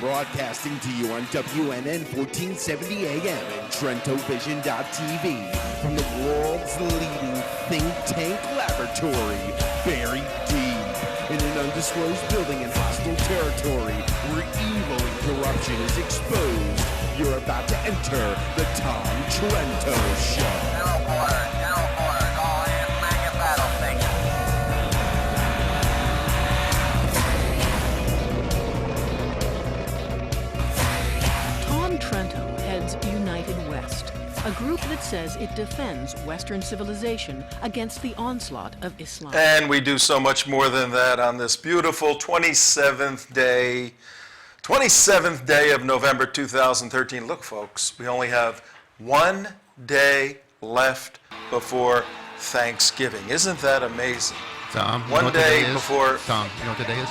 Broadcasting to you on WNN 1470 AM and TrentoVision.tv from the world's leading think tank laboratory, buried deep in an undisclosed building in hostile territory where evil and corruption is exposed. You're about to enter the Tom Trento Show. All hands mega battle station. Tom Trento heads United West, a group that says it defends Western civilization against the onslaught of Islam. And we do so much more than that on this beautiful 27th day of November 2013. Look, folks, we only have 1 day left before Thanksgiving. Isn't that amazing? Tom, you know One what day today is? before... Tom, you know what today is?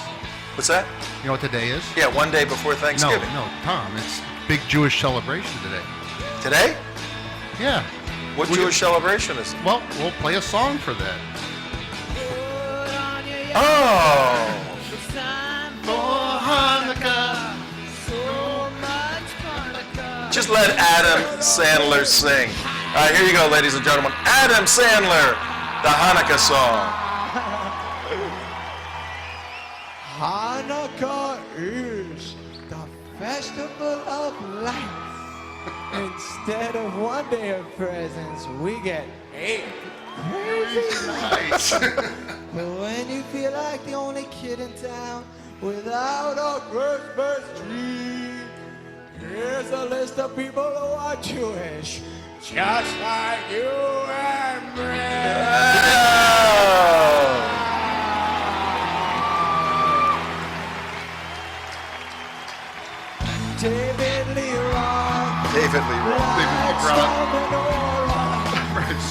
What's that? You know what today is? Yeah, 1 day before Thanksgiving. No, Tom, it's big Jewish celebration today. Today? Yeah. What Jewish celebration is it? Well, we'll play a song for that. Oh! For Hanukkah. Just let Adam Sandler sing. All right, here you go, ladies and gentlemen. Adam Sandler, the Hanukkah song. Hanukkah is the festival of lights. Instead of 1 day of presents, we get 8. Crazy. Nice. But when you feel like the only kid in town without a Christmas tree, here's a list of people who are Jewish, just like you and me. David Leroy. David Leroy.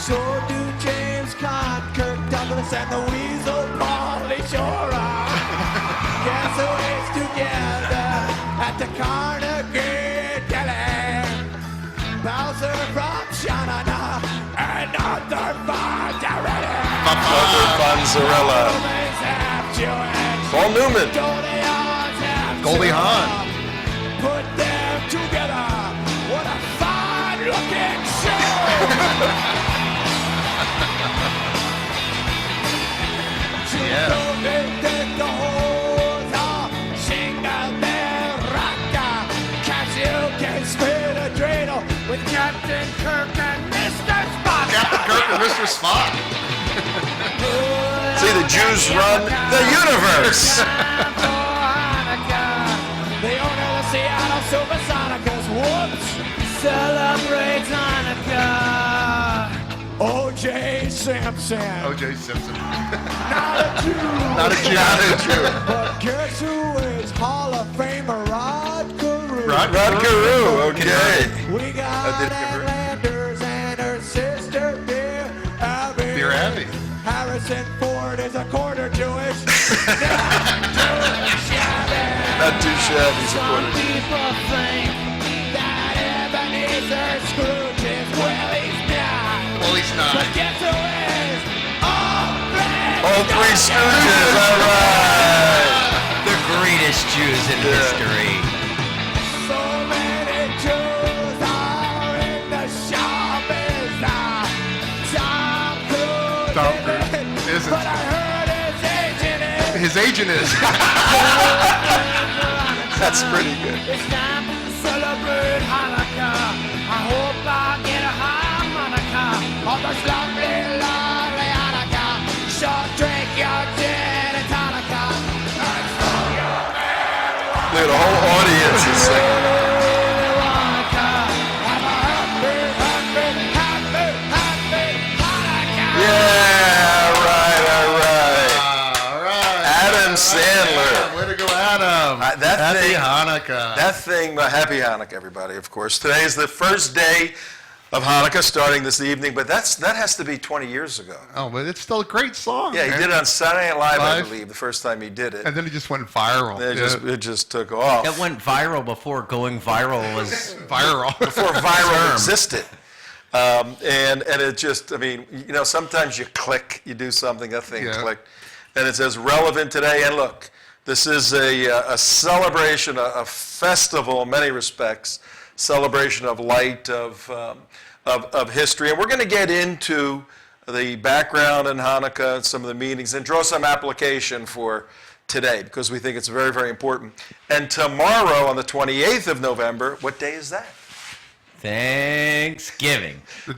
So do James Caan, Kirk Douglas, and the Weasel Pauly Shore. Guess who is together at the Carnegie Deli? Bowser from Shanana and Arthur Mozzarella. Paul Newman. Goldie Hawn. Put them together. What a fine looking show. Yeah. With Captain Kirk and Mr. Spock. Captain Kirk and Mr. Spock. See, the Jews run the universe. The owner of the Seattle Supersonicers, whoops, celebrates Hanukkah. O.J. Simpson. O.J. Simpson. Not a Jew. Not a Jew. Not a Jew. But guess who is Hall of Famer Rod Carew? Rod Carew, okay. We got Ann Landers and her sister, Dear Abby. Dear Abby. Harrison Ford is a quarter Jewish. Not too shabby, Some supported. people think that Ebenezer Scrooge is Willie's not. Well, he's But not. guess who is? All three Scrooges, all right. The greatest Jews in history. So many Jews are in the shop is Tom Cruise. Tom Cruise isn't. But I heard his agent is. His agent is. That's pretty good. It's time to celebrate Hanukkah. I hope I get a harmonica on this lovely, lovely Hanukkah. Short drink your gin and tonica. Look at the whole audience is singing. Yeah, all right. Adam Sandler. Way to go, Adam. Happy Hanukkah. That thing, happy Hanukkah, everybody, of course. Today is the first day of Hanukkah, starting this evening, but that has to be 20 years ago. Oh, but it's still a great song. Yeah, he man. did it on Saturday Night Live, I Live. believe, the first time he did it. And then it just went viral. It just took off. It went viral before going viral was Viral. Before viral existed. And it just, I mean, you know, sometimes you click, you do something, that thing Yeah. clicked, and it says relevant today. And look, This is a celebration, a festival in many respects, celebration of light, of history. And we're going to get into the background in Hanukkah and some of the meanings and draw some application for today because we think it's very, very important. And tomorrow on the 28th of November, what day is that? Thanksgiving. Do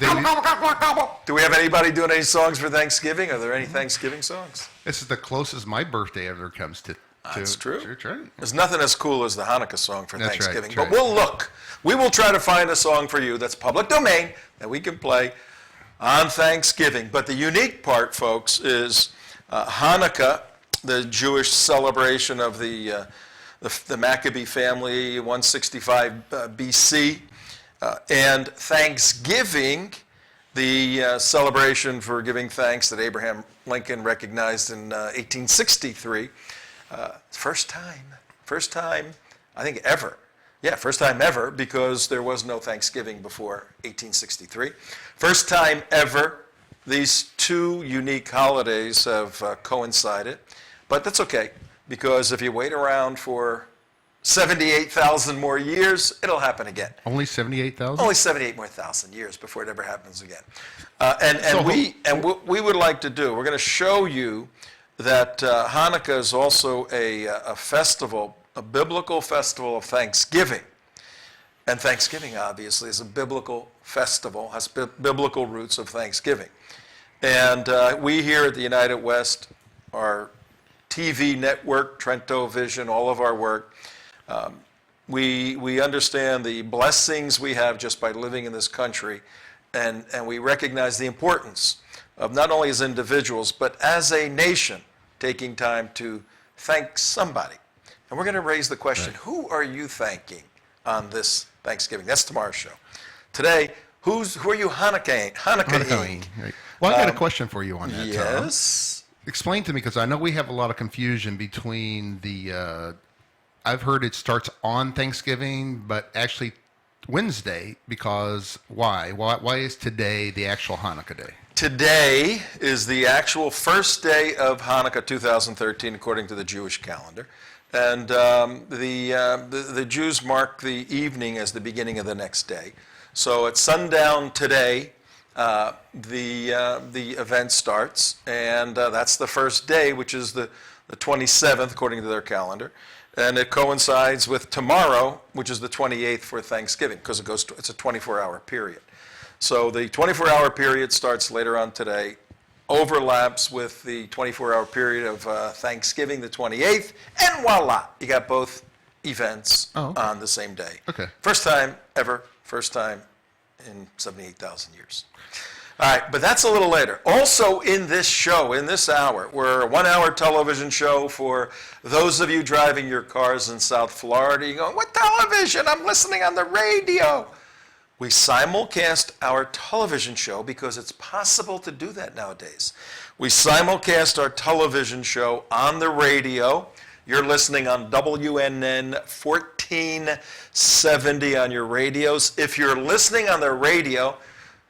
we have anybody doing any songs for Thanksgiving? Are there any Thanksgiving songs? This is the closest my birthday ever comes to. That's true. That's right. There's nothing as cool as the Hanukkah song for That's right, Thanksgiving. that's But right. we'll look. We will try to find a song for you that's public domain that we can play on Thanksgiving. But the unique part, folks, is Hanukkah, the Jewish celebration of the Maccabee family, 165 BC, and Thanksgiving, the celebration for giving thanks that Abraham Lincoln recognized in 1863. First time, I think ever. Yeah, first time ever because there was no Thanksgiving before 1863. First time ever, these two unique holidays have coincided. But that's okay because if you wait around for 78,000 more years, it'll happen again. Only 78,000? Only 78 more thousand years before it ever happens again. We would like to do, we're going to show you that Hanukkah is also a festival, a biblical festival of Thanksgiving. And Thanksgiving, obviously, is a biblical festival, has biblical roots of Thanksgiving. And we here at the United West, our TV network, TrentoVision, all of our work, we understand the blessings we have just by living in this country, and we recognize the importance of not only as individuals, but as a nation, taking time to thank somebody. And we're going to raise the question, who are you thanking on this Thanksgiving? That's tomorrow's show. Today, who are you Hanukkah-ing? Right. Well, I got a question for you on that, Tom. Yes. Explain to me, because I know we have a lot of confusion between the, I've heard it starts on Thanksgiving, but actually Wednesday, because why? Why is today the actual Hanukkah day? Today is the actual first day of Hanukkah 2013, according to the Jewish calendar. And the Jews mark the evening as the beginning of the next day. So at sundown today, the event starts, and that's the first day, which is the 27th, according to their calendar. And it coincides with tomorrow, which is the 28th for Thanksgiving, because it's a 24-hour period. So the 24-hour period starts later on today, overlaps with the 24-hour period of Thanksgiving, the 28th, and voila, you got both events on the same day. Okay. First time ever, first time in 78,000 years. All right, but that's a little later. Also in this show, in this hour, we're a 1-hour television show for those of you driving your cars in South Florida. You're going, what television? I'm listening on the radio. We simulcast our television show because it's possible to do that nowadays. We simulcast our television show on the radio. You're listening on WNN 1470 on your radios. If you're listening on the radio,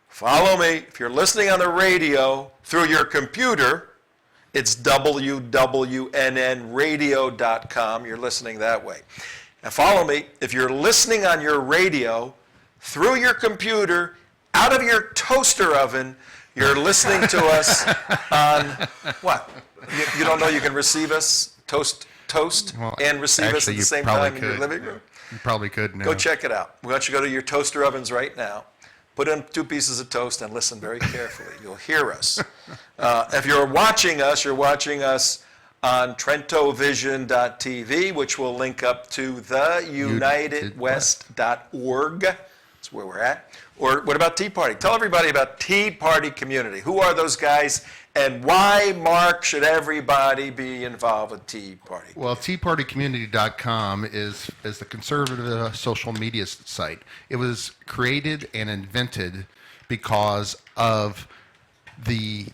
follow me. If you're listening on the radio through your computer, it's wwnnradio.com. You're listening that way. And follow me. If you're listening on your radio through your computer, out of your toaster oven, you're listening to us on what? You don't know you can receive us, toast, Well, and receive us at the same time in your living room? You probably could now. Go check it out. We want you to go to your toaster ovens right now, put in 2 pieces of toast, and listen very carefully. You'll hear us. If you're watching us on TrentoVision.tv, which will link up to theunitedwest.org. That's where we're at. Or what about Tea Party? Tell everybody about Tea Party Community. Who are those guys, and why, Mark, should everybody be involved with Tea Party? Well, TeaPartyCommunity.com is the conservative social media site. It was created and invented because of the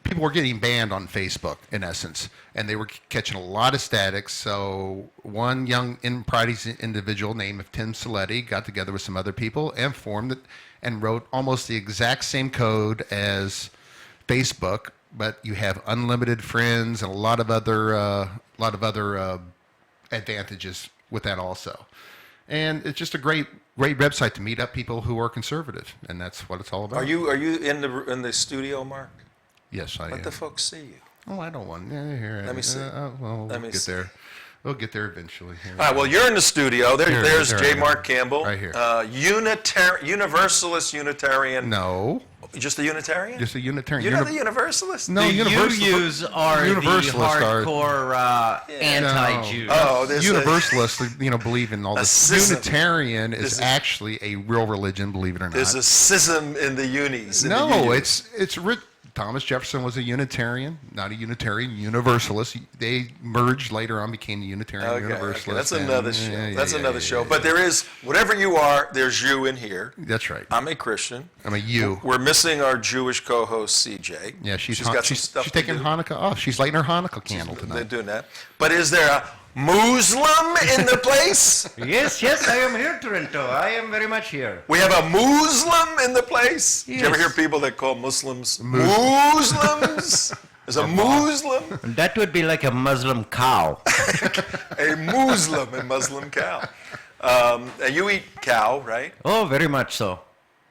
people were getting banned on Facebook, in essence, and they were catching a lot of static. So one young in-party individual named Tim Saletti got together with some other people and formed it and wrote almost the exact same code as Facebook, but you have unlimited friends and a lot of other advantages with that also. And it's just a great website to meet up people who are conservative, and that's what it's all about. Are you in the studio, Mark? Yes, I am. Let the folks see you. Oh, I don't want. Here, Let me see. Well, Let me we'll get see. there. We'll get there eventually. Here All right, well, you're in the studio. There's there I J. am. Mark Campbell. Right here. Universalist Unitarian. No, Just a Unitarian? just a Unitarian. You're not the Universalist? No, The Universalist. UUs are the Universalists are- hardcore anti-Jews. Oh, there's Universalists, believe in all a this. schism. Unitarian There's is a- actually a real religion, believe it or not. There's a schism in the unis. in the No, UUs. it's Thomas Jefferson was a Unitarian, not a Unitarian Universalist. They merged later on, became the Unitarian Universalist. That's and- another show. yeah, That's yeah, another yeah, show. yeah, But yeah. there is, whatever you are, there's you in here. That's right. I'm a Christian. I'm a you. We're missing our Jewish co-host, CJ. Yeah, she's got some she's stuff to taking do. Hanukkah off. She's lighting her Hanukkah candle They're tonight. doing that. But is there a Muslim in the place? Yes, I am here, Trento. I am very much here. We have a Muslim in the place? Do you ever Yes. hear people that call Muslims Muslims? There's a Muslim, That would be like a Muslim cow. a Muslim and Muslim cow. And you eat cow, right? Oh, very much so.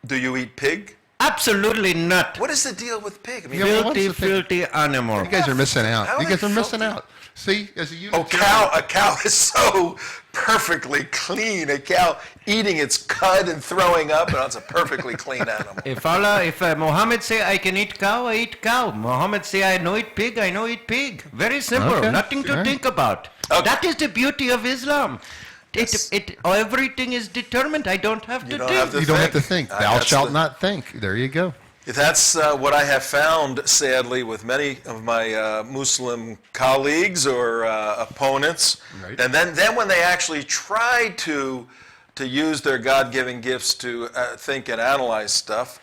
Do you eat pig? Absolutely not. What is the deal with pig? I mean, Yeah, well, what's Filthy, the thing? filthy animal. You guys are missing out. How You are guys they are missing filthy? out. See, as a oh, Unitarian. a cow is so perfectly clean. A cow eating its cud and throwing up, and it's a perfectly clean animal. If Muhammad say I can eat cow, I eat cow. Muhammad say I know eat pig, I know eat pig. Very simple. Okay. Nothing to All right. think about. Okay. That is the beauty of Islam. Yes. Everything is determined. I don't have to You don't think. have to You don't have to think. think. Thou That's shalt the- not think. There you go. That's what I have found, sadly, with many of my Muslim colleagues or opponents. Right. And then when they actually try to use their God-given gifts to think and analyze stuff,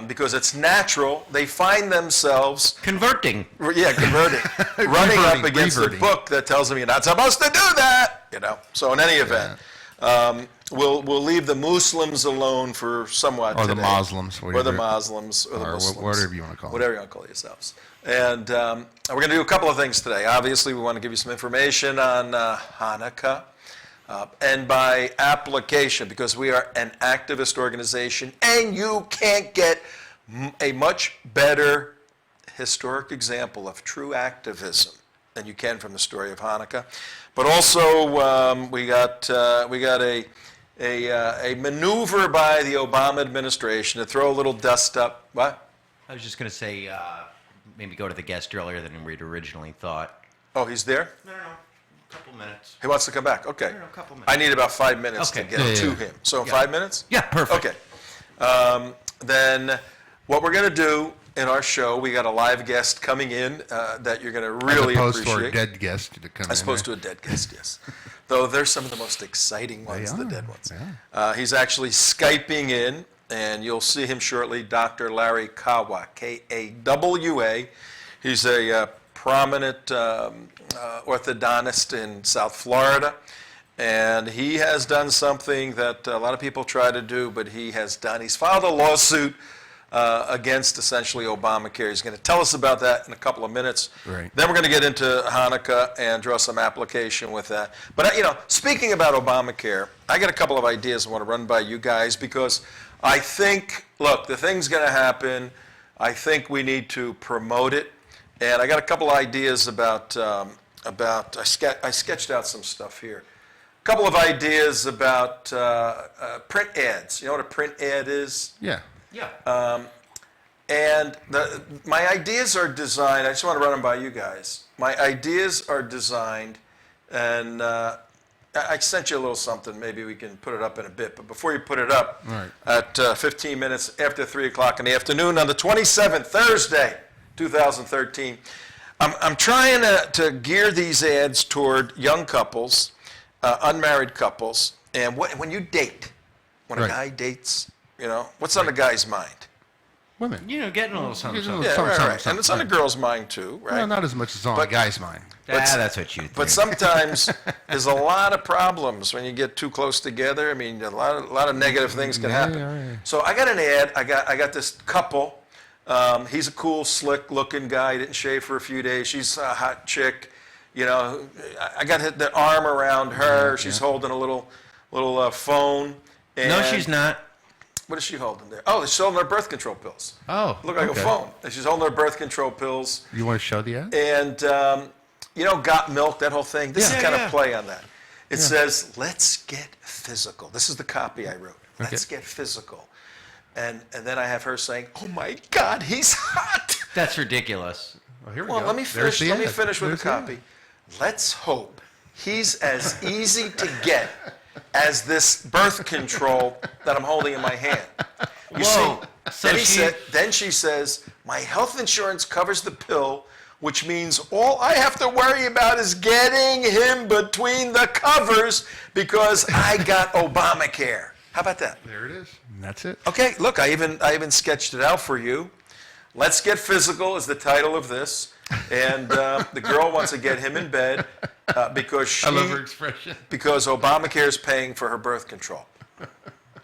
because it's natural, they find themselves Converting. converting, running up against reverting. the book that tells them you're not supposed to do that. So in any event, we'll leave the Muslims alone for somewhat Or the today. Muslims, Or the whatever. Muslims, or the Or Muslims. whatever you wanna call them. Whatever you want to call yourselves. And we're going to do a couple of things today. Obviously, we want to give you some information on Hanukkah. And by application, because we are an activist organization, and you can't get a much better historic example of true activism than you can from the story of Hanukkah. But also, we got a maneuver by the Obama administration to throw a little dust up. What? I was just going to say, maybe go to the guest earlier than we'd originally thought. Oh, he's there? No. A couple minutes. He wants to come back. Okay. No, a couple minutes. I need about 5 minutes to Okay. get Yeah, to yeah. him. So 5 minutes? Yeah, perfect. Okay. Then what we're going to do in our show, we got a live guest coming in that you're going to really As opposed appreciate. to our dead guest to come in. As opposed to a dead guest, yes. Though they're some of the most exciting ones, the are, dead ones. yeah. He's actually Skyping in, and you'll see him shortly, Dr. Larry Kawa, K-A-W-A. He's a prominent orthodontist in South Florida, and he has done something that a lot of people try to do, but he has done. He's filed a lawsuit against essentially Obamacare. He's going to tell us about that in a couple of minutes. Right. Then we're going to get into Hanukkah and draw some application with that. But speaking about Obamacare, I got a couple of ideas I want to run by you guys because I think, look, the thing's going to happen. I think we need to promote it, and I got a couple of ideas about. I sketched out some stuff here. A couple of ideas about print ads. You know what a print ad is? Yeah. Yeah. And my ideas are designed, I just want to run them by you guys. My ideas are designed, and I sent you a little something. Maybe we can put it up in a bit. But before you put it up, Right. at 15 minutes after 3 o'clock in the afternoon on the 27th, Thursday, 2013, I'm trying to gear these ads toward young couples, unmarried couples. And when you date, when a Right. guy dates, what's on a guy's mind? Women. Getting a little something. Getting a Yeah, little right, something, right. And it's on a something. girl's mind too, right? Well, not as much as on But- a guy's mind. That's what you think. But sometimes there's a lot of problems when you get too close together. I mean, a lot of negative things can Yeah, happen. yeah, yeah. So I got an ad. I got this couple. He's a cool, slick-looking guy. He didn't shave for a few days. She's a hot chick. You know, I got the arm around her. She's holding a little phone. And No, she's not. what is she holding there? Oh, she's holding her birth control pills. Oh, Look like okay. a phone. And she's holding her birth control pills. You want to show the ad? And, got milk, that whole thing. This is Yeah, kind yeah. of play on that. It says, let's get physical. This is the copy I wrote. Let's get physical. And then I have her saying, oh my God, he's hot. That's ridiculous. Oh, here we Well, go. let me There's finish. the Let me ad. finish with There's the the ad. copy. Let's hope he's as easy to get as this birth control that I'm holding in my hand. You Whoa. see? So Then she says, my health insurance covers the pill, which means all I have to worry about is getting him between the covers because I got Obamacare. How about that? There it is. And that's it. Okay, look, I even sketched it out for you. Let's Get Physical is the title of this, and the girl wants to get him in bed because I love her expression. because Obamacare is paying for her birth control.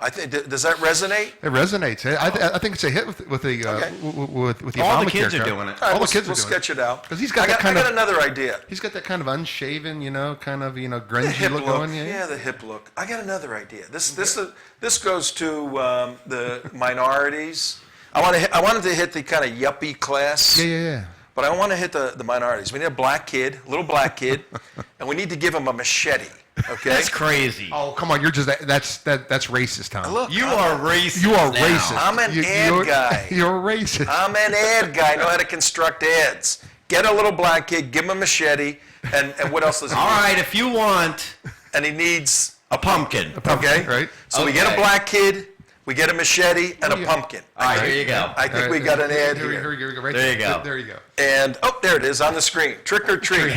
I think does that resonate? It resonates. I think it's a hit with the Okay. with the All the Obamacare kids are card. doing it. All right, All we'll, the kids we'll are doing sketch it out. 'Cause he's got I that kind I got of- another idea. He's got that kind of unshaven, kind of The grungy hip look look. going. Yeah, the hip look. I got another idea. This goes to the minorities. I wanted to hit the kind of yuppie class. Yeah. But I want to hit the minorities. We need a little black kid, and we need to give him a machete. Okay. That's crazy. Oh, come on! You're just that's racist, Tom. Look, You are racist. You are now. racist. I'm an ad you're, guy. You're racist. I'm an ad guy. I know how to construct ads. Get a little black kid, give him a machete, and what else does he All need? right, if you want And he needs a pumpkin. okay. right. So we get a Okay. black kid, we get a machete, and a pumpkin. All right, here you go. I think we got an ad Here here. we go. Right There you go. There you go. And there it is on the screen. Trick or treat.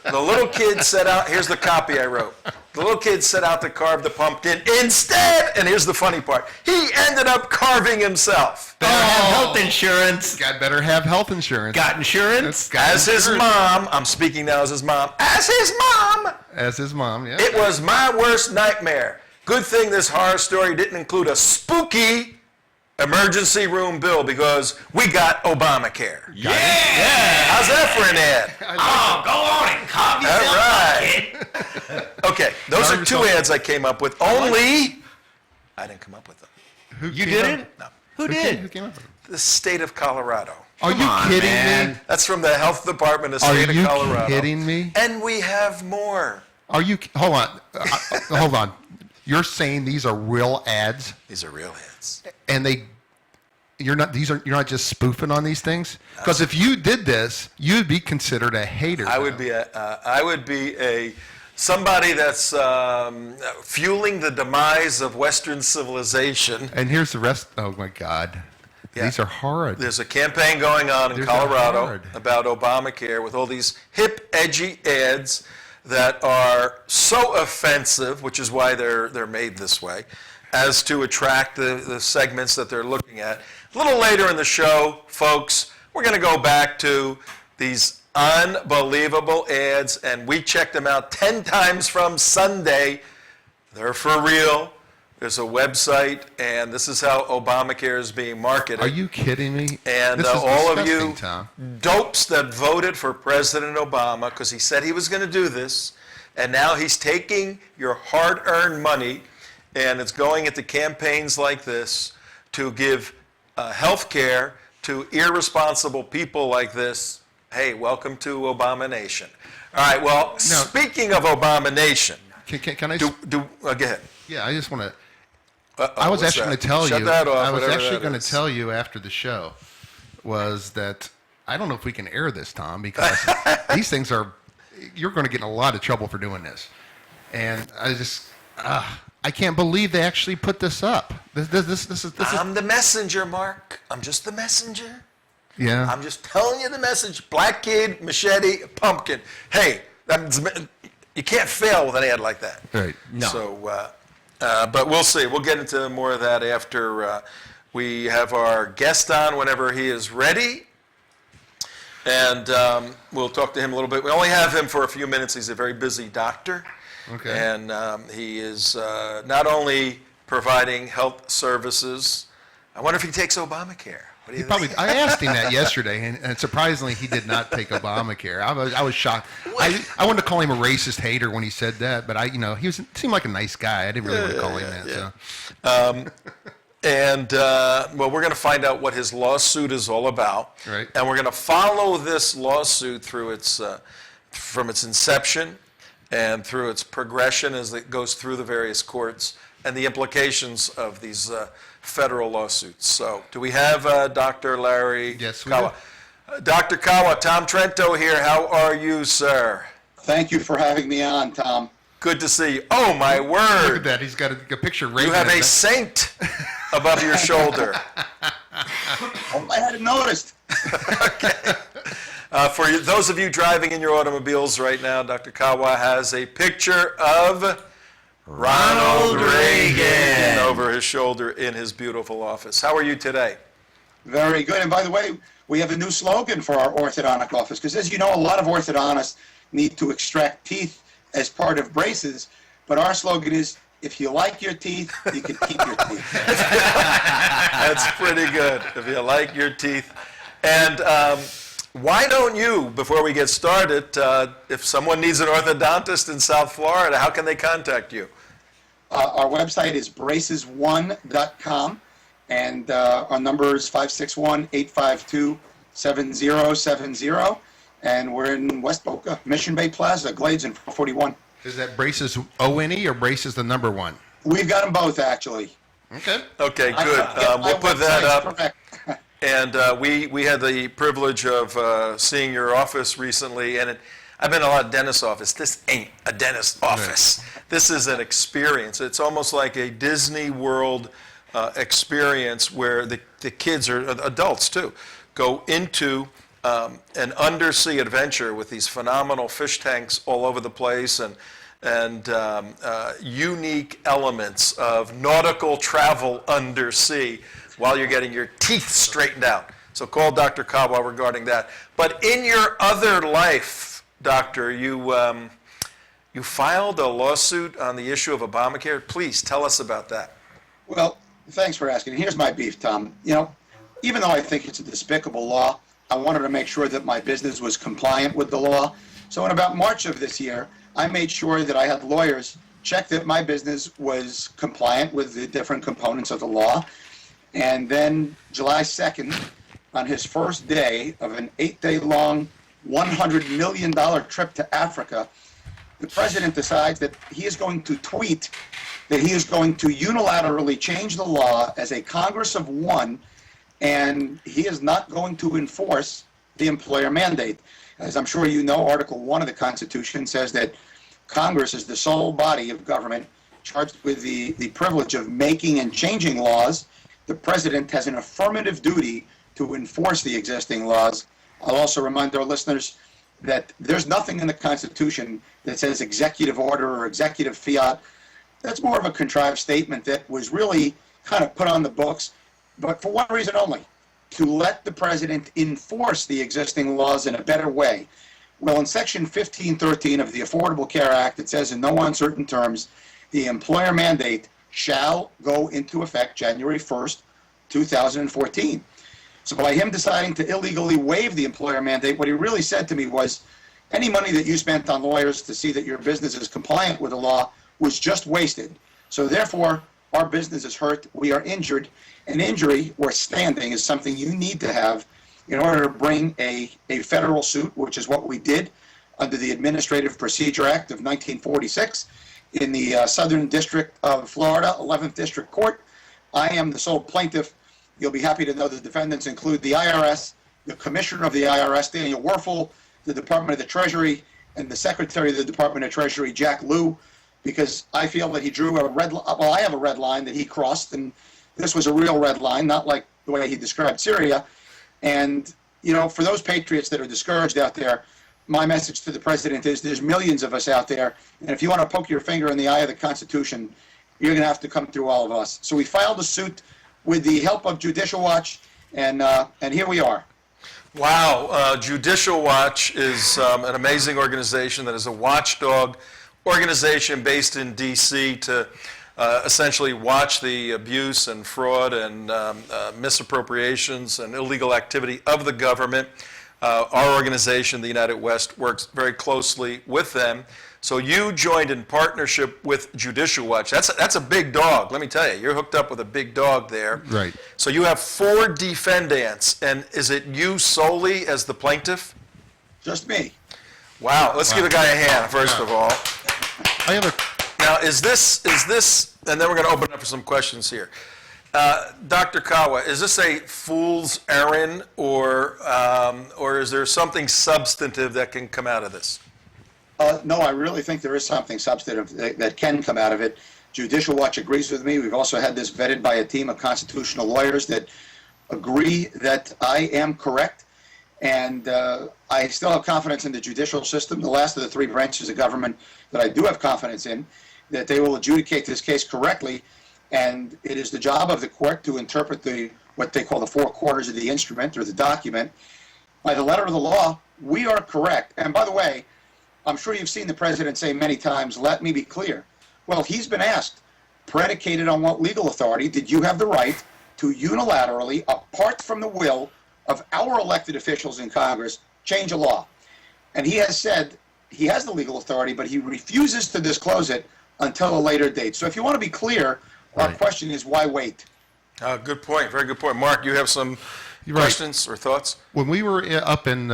The little kid set out. Here's the copy I wrote. The little kid set out to carve the pumpkin. Instead, and here's the funny part, he ended up carving himself. Better have health insurance. God better have health insurance. Got insurance? As his mom, I'm speaking now as his mom. As his mom, As his mom. Yeah. it was my worst nightmare. Good thing this horror story didn't include a spooky emergency room bill because we got Obamacare. Yeah. How's that for an ad? Oh, go on and carve yourself All right. Okay, those are two ads I came up with. Only, I didn't come up with them. Who You came up- didn't? No. Who Who did? came up with it? The state of Colorado. Are Come you on, kidding man. me? That's from the health department of the Are state of you Colorado. kidding me? And we have more. Are you? Hold on. Hold on. You're saying these are real ads, These are real ads. and you're not just spoofing on these things? Because if you did this, you'd be considered a hater. I would be a somebody that's fueling the demise of Western civilization. And here's the rest. Oh my God. Yeah. These are horrid. There's a campaign going on in These are Colorado hard. about Obamacare with all these hip, edgy ads that are so offensive, which is why they're made this way, as to attract the segments that they're looking at. A little later in the show, folks, we're going to go back to these unbelievable ads, and we checked them out 10 times from Sunday. They're for real. There's a website, and this is how Obamacare is being marketed. Are you kidding me? And This is all of disgusting, you Tom. dopes that voted for President Obama because he said he was going to do this, and now he's taking your hard-earned money, and it's going into campaigns like this to give health care to irresponsible people like this. Hey, welcome to Obama Nation. All right, well, speaking of Obama Nation, Can I? go ahead. Yeah, I just want to. Uh-oh, I was what's actually that? going to tell Shut you. that off, I was whatever actually that going to is. tell you after the show was that I don't know if we can air this, Tom, because these things are. You're going to get in a lot of trouble for doing this, and I just. I can't believe they actually put this up. This is. I'm the messenger, Mark. I'm just the messenger. Yeah. I'm just telling you the message. Black kid, machete, pumpkin. Hey, you can't fail with an ad like that. Right. No. So, but we'll see. We'll get into more of that after we have our guest on whenever he is ready. And we'll talk to him a little bit. We only have him for a few minutes. He's a very busy doctor. Okay. And he is not only providing health services I wonder if he takes Obamacare. What do you Probably. think? I asked him that yesterday, and surprisingly, he did not take Obamacare. I was shocked. I wanted to call him a racist hater when he said that, but he seemed like a nice guy. I didn't really want to call him that. So. And, well, we're going to find out what his lawsuit is all about. Right. And we're going to follow this lawsuit through its, from its inception and through its progression as it goes through the various courts and the implications of these federal lawsuits. So, do we have Dr. Larry Yes, we Kawa? Dr. Kawa, Tom Trento here. How are you, sir? Thank you for having me on, Tom. Good to see you. Oh, my Look word. at that. He's got a picture right You have there. a saint above your shoulder. Oh, I hadn't noticed. For those of you driving in your automobiles right now, Dr. Kawa has a picture of Ronald Reagan over his shoulder in his beautiful office. How are you today? Very good. And by the way, we have a new slogan for our orthodontic office, because as you know, a lot of orthodontists need to extract teeth as part of braces, but our slogan is, if you like your teeth, you can keep your teeth. That's pretty good, if you like your teeth. And why don't you, before we get started, if someone needs an orthodontist in South Florida, how can they contact you? Our website is braces1.com, and our number is 561-852-7070, and we're in West Boca, Mission Bay Plaza, Glades and 441. Is that braces O-N-E or braces the number one? We've got them both, actually. Okay. Okay, good. We'll put that up. Correct. And we had the privilege of seeing your office recently, and I've been in a lot of dentist office. This ain't a dentist office. This is an experience. It's almost like a Disney World experience where the kids, or adults too, go into an undersea adventure with these phenomenal fish tanks all over the place and unique elements of nautical travel undersea while you're getting your teeth straightened out. So call Dr. Kawa regarding that. But in your other life, Doctor, you filed a lawsuit on the issue of Obamacare. Please tell us about that. Well, thanks for asking. Here's my beef, Tom. You know, even though I think it's a despicable law, I wanted to make sure that my business was compliant with the law. So in about March of this year, I made sure that I had lawyers check that my business was compliant with the different components of the law. And then July 2nd, on his first day of an 8-day-long, $100 million trip to Africa, the president decides that he is going to tweet that he is going to unilaterally change the law as a Congress of one, and he is not going to enforce the employer mandate. As I'm sure you know, Article 1 of the Constitution says that Congress is the sole body of government charged with the privilege of making and changing laws. The president has an affirmative duty to enforce the existing laws. I'll also remind our listeners that there's nothing in the Constitution that says executive order or executive fiat. That's more of a contrived statement that was really kind of put on the books, but for one reason only, to let the president enforce the existing laws in a better way. Well, in Section 1513 of the Affordable Care Act, it says in no uncertain terms, the employer mandate shall go into effect January 1st, 2014. So by him deciding to illegally waive the employer mandate, what he really said to me was, any money that you spent on lawyers to see that your business is compliant with the law was just wasted. So therefore, our business is hurt, we are injured. An injury or standing is something you need to have in order to bring a federal suit, which is what we did under the Administrative Procedure Act of 1946 in the Southern District of Florida, 11th District Court. I am the sole plaintiff. You'll be happy to know the defendants include the IRS, the Commissioner of the IRS, Daniel Werfel, the Department of the Treasury, and the Secretary of the Department of Treasury, Jack Lew, because I feel that he drew a red line. Well, I have a red line that he crossed, and this was a real red line, not like the way he described Syria. And, you know, for those patriots that are discouraged out there, my message to the president is there's millions of us out there, and if you want to poke your finger in the eye of the Constitution, you're going to have to come through all of us. So we filed a suit with the help of Judicial Watch, and here we are. Wow, Judicial Watch is an amazing organization that is a watchdog organization based in D.C. to essentially watch the abuse and fraud and misappropriations and illegal activity of the government. Our organization, the United West, works very closely with them. So you joined in partnership with Judicial Watch. That's a big dog, let me tell you. You're hooked up with a big dog there. Right. So you have 4 defendants, and is it you solely as the plaintiff? Just me. Wow, let's give the guy a hand, first of all. I have a Now, is this, and then we're going to open up for some questions here. Dr. Kawa, is this a fool's errand, or is there something substantive that can come out of this? No, I really think there is something substantive that can come out of it. Judicial Watch agrees with me. We've also had this vetted by a team of constitutional lawyers that agree that I am correct. And I still have confidence in the judicial system, the last of the 3 branches of government that I do have confidence in, that they will adjudicate this case correctly. And it is the job of the court to interpret what they call the 4 corners of the instrument or the document. By the letter of the law, we are correct. And by the way, I'm sure you've seen the president say many times, let me be clear. Well, he's been asked, predicated on what legal authority did you have the right to unilaterally, apart from the will of our elected officials in Congress, change a law? And he has said he has the legal authority, but he refuses to disclose it until a later date. So if you want to be clear, our question is, why wait? Good point, very good point. Mark, you have some questions or thoughts? When we were up in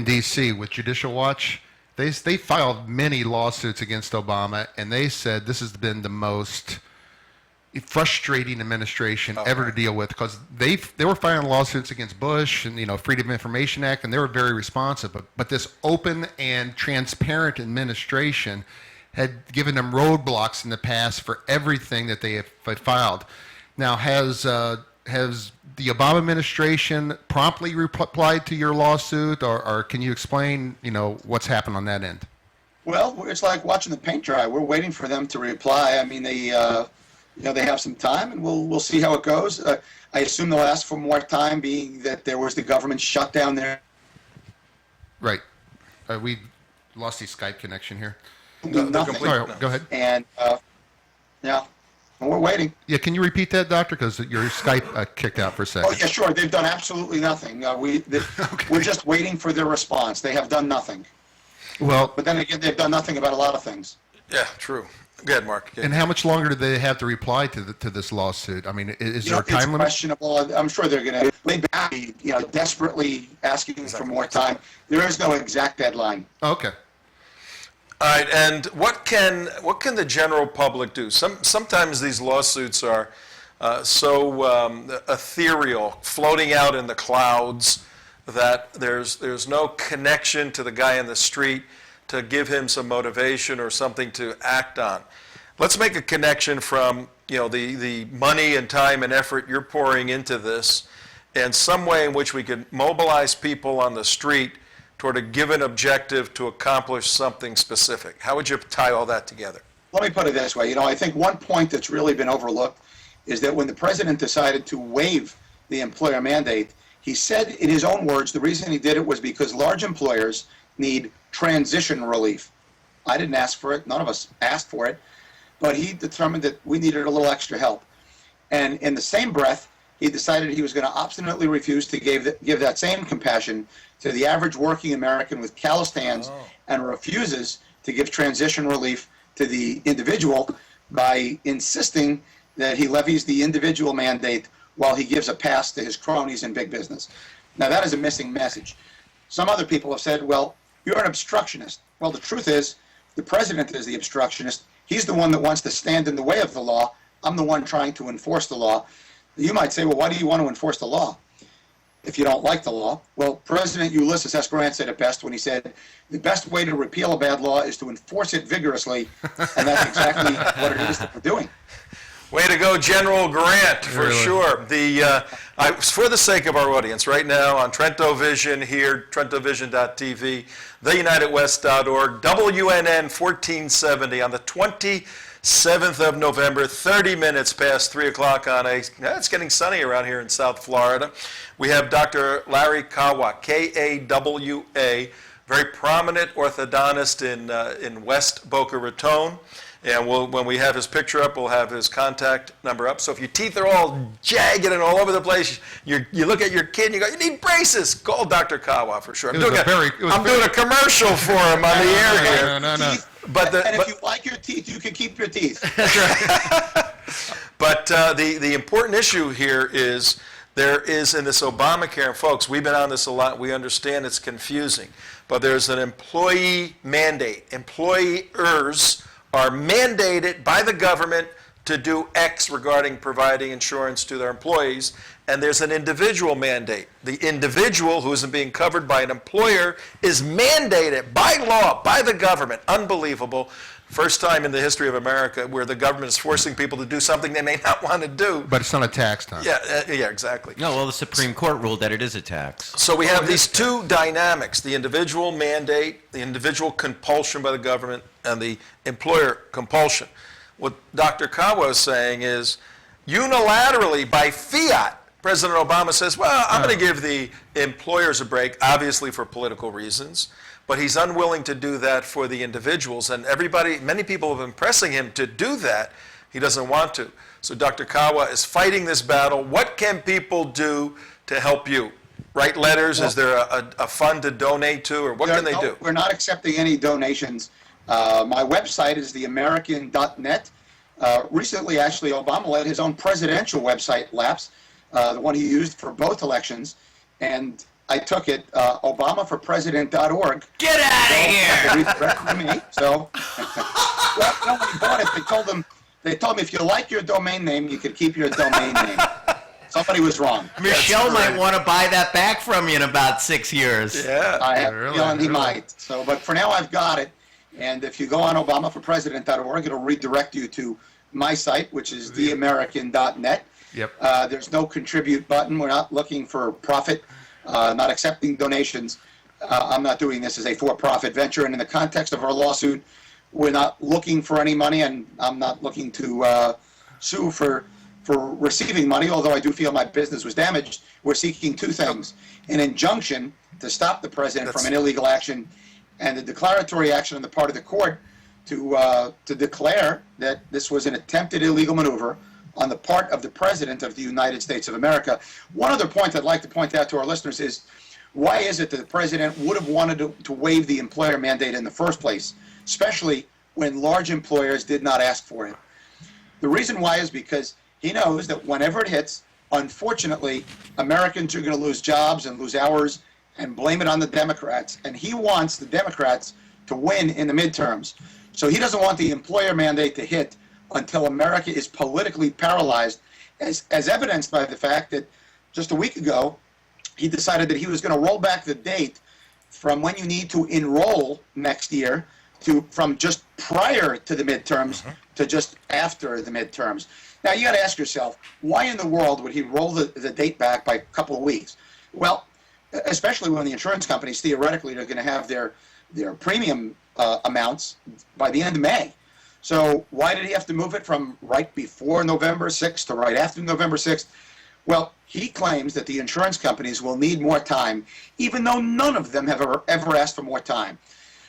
D.C. with Judicial Watch, they filed many lawsuits against Obama, and they said this has been the most frustrating administration ever to deal with, because they were filing lawsuits against Bush and Freedom of Information Act, and they were very responsive. But this open and transparent administration had given them roadblocks in the past for everything that they have filed. Now, has the Obama administration promptly replied to your lawsuit, or can you explain, what's happened on that end? Well, it's like watching the paint dry. We're waiting for them to reply. I mean, they have some time, and we'll see how it goes. I assume they'll ask for more time, being that there was the government shutdown there. Right. We lost the Skype connection here. Nothing. All right, go ahead. And we're waiting. Yeah, can you repeat that, Doctor? Because your Skype kicked out for a second. Oh, yeah, sure. They've done absolutely nothing. We're just waiting for their response. They have done nothing. Well, But then again, they've done nothing about a lot of things. Yeah, true. Go ahead, Mark. Yeah. and how much longer do they have to reply to this lawsuit? I mean, is there a time It's limit? questionable. I'm sure they're going to lay back, desperately asking for more time. There is no exact deadline. Okay. All right, and what can the general public do? Sometimes these lawsuits are so ethereal, floating out in the clouds, that there's no connection to the guy in the street to give him some motivation or something to act on. Let's make a connection from the money and time and effort you're pouring into this, and some way in which we could mobilize people on the street toward a given objective to accomplish something specific. How would you tie all that together? Let me put it this way. I think one point that's really been overlooked is that when the president decided to waive the employer mandate, he said in his own words, the reason he did it was because large employers need transition relief. I didn't ask for it. None of us asked for it. But he determined that we needed a little extra help. And in the same breath, he decided he was going to obstinately refuse to give that same compassion to the average working American with calloused hands, and refuses to give transition relief to the individual by insisting that he levies the individual mandate while he gives a pass to his cronies in big business. Now, that is a missing message. Some other people have said, well, you're an obstructionist. Well, the truth is, the president is the obstructionist. He's the one that wants to stand in the way of the law. I'm the one trying to enforce the law. You might say, well, why do you want to enforce the law if you don't like the law? Well, President Ulysses S. Grant said it best when he said, the best way to repeal a bad law is to enforce it vigorously, and that's exactly what it is that we're doing. Way to go, General Grant, for sure. For the sake of our audience, right now on TrentoVision here, TrentoVision.tv, theunitedwest.org, WNN 1470 on the 27th of November, 30 minutes past 3 o'clock on it's getting sunny around here in South Florida. We have Dr. Larry Kawa, K-A-W-A, very prominent orthodontist in West Boca Raton. And when we have his picture up, we'll have his contact number up. So if your teeth are all jagged and all over the place, you look at your kid and you go, you need braces. Call Dr. Kawa for sure. I'm doing a commercial for him on the air here. No. If you like your teeth, you can keep your teeth. But the important issue here is there is in this Obamacare, and folks, we've been on this a lot. We understand it's confusing. But there's an employee mandate. Employers are mandated by the government to do X regarding providing insurance to their employees, and there's an individual mandate. The individual who isn't being covered by an employer is mandated by law, by the government. Unbelievable. First time in the history of America where the government is forcing people to do something they may not want to do. But it's not a tax, Tom. Yeah, exactly. No, well, the Supreme Court ruled that it is a tax. So we have these two dynamics, the individual mandate, the individual compulsion by the government, and the employer compulsion. What Dr. Kawa is saying is, unilaterally, by fiat, President Obama says, well, I'm going to give the employers a break, obviously for political reasons, but he's unwilling to do that for the individuals. And many people have been pressing him to do that. He doesn't want to. So Dr. Kawa is fighting this battle. What can people do to help you? Write letters? Is there a fund to donate to, or what can they do? We're not accepting any donations. My website is theamerican.net. Recently, actually, Obama let his own presidential website lapse, the one he used for both elections, and I took it, obamaforpresident.org. Get out of here! To me, so, well, no, when he bought it, they told me if you like your domain name, you could keep your domain name. Somebody was wrong. Michelle might want to buy that back from you in about 6 years. Yeah. I have a feeling he might. So, but for now, I've got it. And if you go on obamaforpresident.org, it'll redirect you to my site, which is theamerican.net. Yep. There's no contribute button. We're not looking for profit, not accepting donations. I'm not doing this as a for-profit venture. And in the context of our lawsuit, we're not looking for any money, and I'm not looking to sue for receiving money, although I do feel my business was damaged. We're seeking two things: an injunction to stop the president from an illegal action, and the declaratory action on the part of the court to declare that this was an attempted illegal maneuver on the part of the President of the United States of America. One other point I'd like to point out to our listeners is, why is it that the President would have wanted to waive the employer mandate in the first place, especially when large employers did not ask for it? The reason why is because he knows that whenever it hits, unfortunately, Americans are going to lose jobs and lose hours and blame it on the Democrats. And he wants the Democrats to win in the midterms. So he doesn't want the employer mandate to hit until America is politically paralyzed, as evidenced by the fact that just a week ago, he decided that he was going to roll back the date from when you need to enroll next year from just prior to the midterms to just after the midterms. Now, you got to ask yourself, why in the world would he roll the date back by a couple of weeks? Well, especially when the insurance companies theoretically are going to have their premium amounts by the end of May. So why did he have to move it from right before November 6th to right after November 6th? Well, he claims that the insurance companies will need more time, even though none of them have ever asked for more time.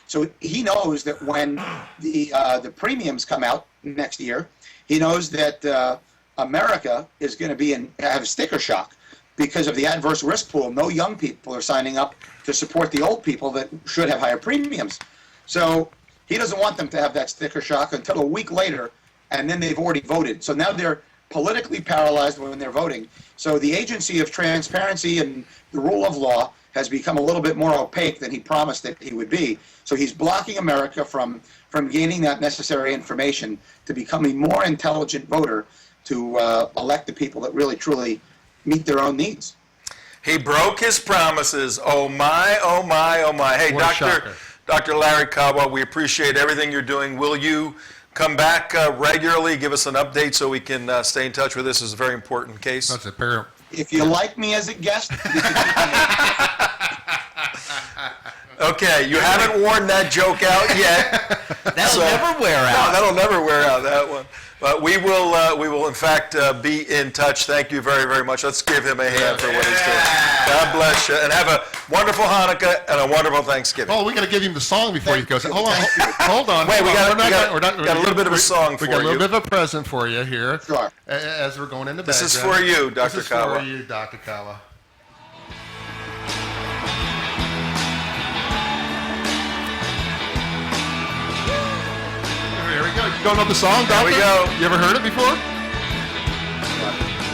So he knows that when the premiums come out next year, he knows that America is going to have sticker shock because of the adverse risk pool. No young people are signing up to support the old people that should have higher premiums. So he doesn't want them to have that sticker shock until a week later, and then they've already voted. So now they're politically paralyzed when they're voting. So the agency of transparency and the rule of law has become a little bit more opaque than he promised that he would be. So he's blocking America from gaining that necessary information to become a more intelligent voter to elect the people that really, truly meet their own needs. He broke his promises. Oh my, oh my, oh my. Hey, Dr. Larry Kawa, we appreciate everything you're doing. Will you come back regularly, give us an update so we can stay in touch with this? This is a very important case. That's a pair. If you like me as a guest, okay, you haven't worn that joke out yet. That'll never wear out. No, that'll never wear out, that one. But we will in fact be in touch. Thank you very, very much. Let's give him a hand for what he's doing. God bless you, and have a wonderful Hanukkah and a wonderful Thanksgiving. Oh, we got to give him the song before he goes. Hold on. Wait, we got a a little bit of a song for you. We got a little bit of a present for you here. Sure. As we're going into bed. This is for you, Dr. Kawa. This is for you, Dr. Kawa. There we go. You don't know the song, Doctor? There we go. You ever heard it before?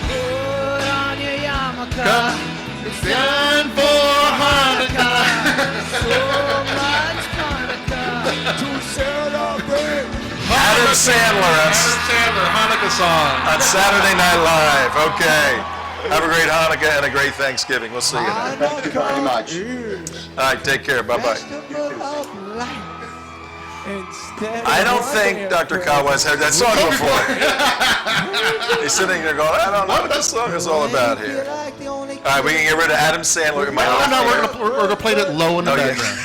Put on your yarmulke. It's Stand for Hanukkah. so much Hanukkah to celebrate. Adam Sandler Hanukkah song. on Saturday Night Live. Okay. Have a great Hanukkah and a great Thanksgiving. We'll see you then. Thank you very much. All right, take care. Bye-bye. Festival of lights instead I of don't think Dr. Kawa has heard that song before. He's sitting there going, I don't know what this song is all about here. All right, we can get rid of Adam Sandler. It might not No, we're gonna play it low in the Oh, yeah. background.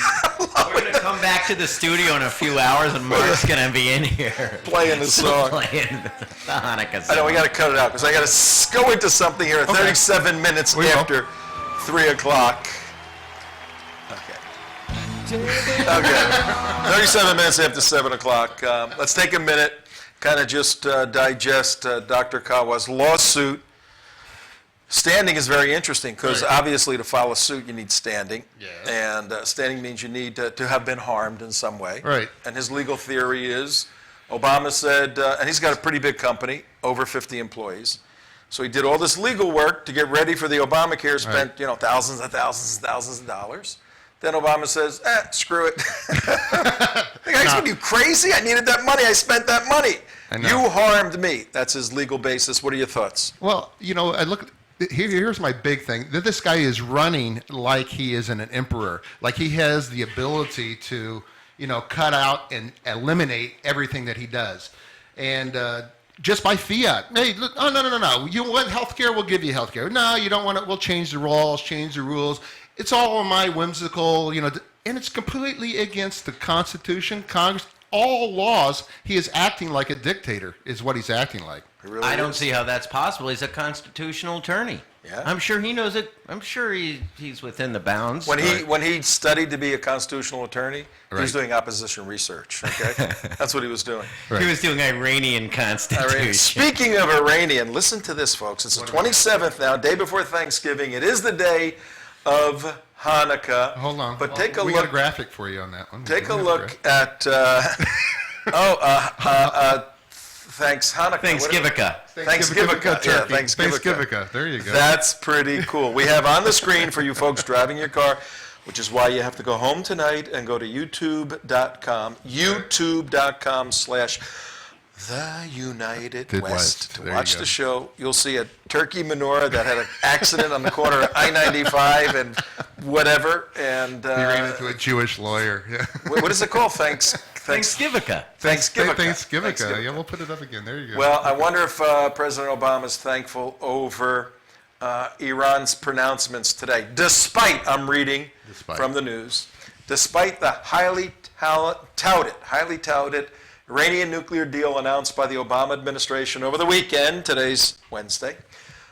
We're going to come back to the studio in a few hours, and Mark's going to be in here playing the song. playing the Hanukkah song. I know, we got to cut it out because I got to go into something here at 37 minutes We will. after 3 o'clock. Okay, 37 minutes after 7 o'clock. Let's take a minute, kind of just digest Dr. Kawa's lawsuit. Standing is very interesting because obviously to file a suit you need standing. Yes. And standing means you need to have been harmed in some way. Right. And his legal theory is, Obama said, and he's got a pretty big company, over 50 employees. So he did all this legal work to get ready for the Obamacare, spent thousands and thousands and thousands of dollars. Then Obama says, screw it. Are you crazy? I needed that money. I spent that money. I know. You harmed me. That's his legal basis. What are your thoughts? Well, I look. Here's my big thing. This guy is running like he is an emperor. Like he has the ability to, cut out and eliminate everything that he does. And just by fiat. Hey, look, oh, no. You want healthcare? We'll give you healthcare. No, you don't want it? We'll change the laws, change the rules. It's all on my whimsical, and it's completely against the Constitution, Congress, all laws. He is acting like a dictator, is what he's acting like. Really I don't is. see how that's possible. He's a constitutional attorney. Yeah. I'm sure he knows it. I'm sure he's within the bounds. When he studied to be a constitutional attorney, he was Right. doing opposition research. Okay, that's what he was doing. Right. He was doing Iranian constitution. Speaking of Iranian, listen to this, folks. It's the 27th now, day before Thanksgiving. It is the day of Hanukkah. Hold on. But take a we got a look. graphic for you on that one. Take We a have look graphic. at. Thanks Hanukkah. Thanksgiving. Thanksgiving. Yeah, turkey. Thanksgiving. Thanksgiving. There you go. That's pretty cool. We have on the screen for you folks driving your car, which is why you have to go home tonight and go to youtube.com, youtube.com/The United Did West West. to There you watch go. the show. You'll see a turkey menorah that had an accident on the corner of I-95 and whatever. And He ran into a Jewish lawyer. Yeah. what is it called? Thanksgiving. Thanksgiving. Yeah, we'll put it up again. There you go. Well, I wonder if President Obama is thankful over Iran's pronouncements today, despite, I'm reading from the news, despite the highly touted Iranian nuclear deal announced by the Obama administration over the weekend, today's Wednesday,